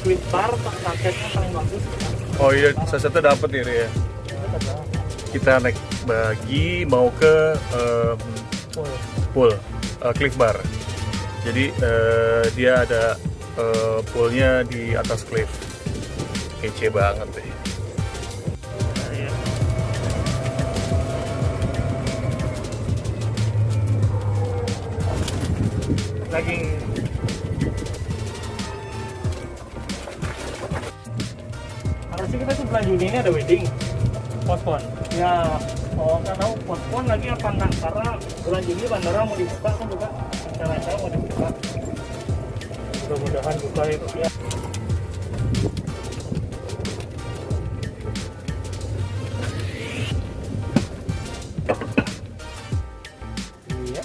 Cliff bar, sunsetnya paling bagus. Oh iya, sunsetnya dapet nih ya. Kita naik bagi mau ke pool, Cliff Bar. Jadi dia ada poolnya di atas cliff. Kece banget deh. Lagi harusnya kita tuh bulan Juni ini ada wedding. Postpone. Ya, nggak tahu postpone lagi apa enggak, karena bulan Juni bandara mau dibuka kan juga, acara-acara mau dibuka. Mudah-mudahan buka itu ya. Iya.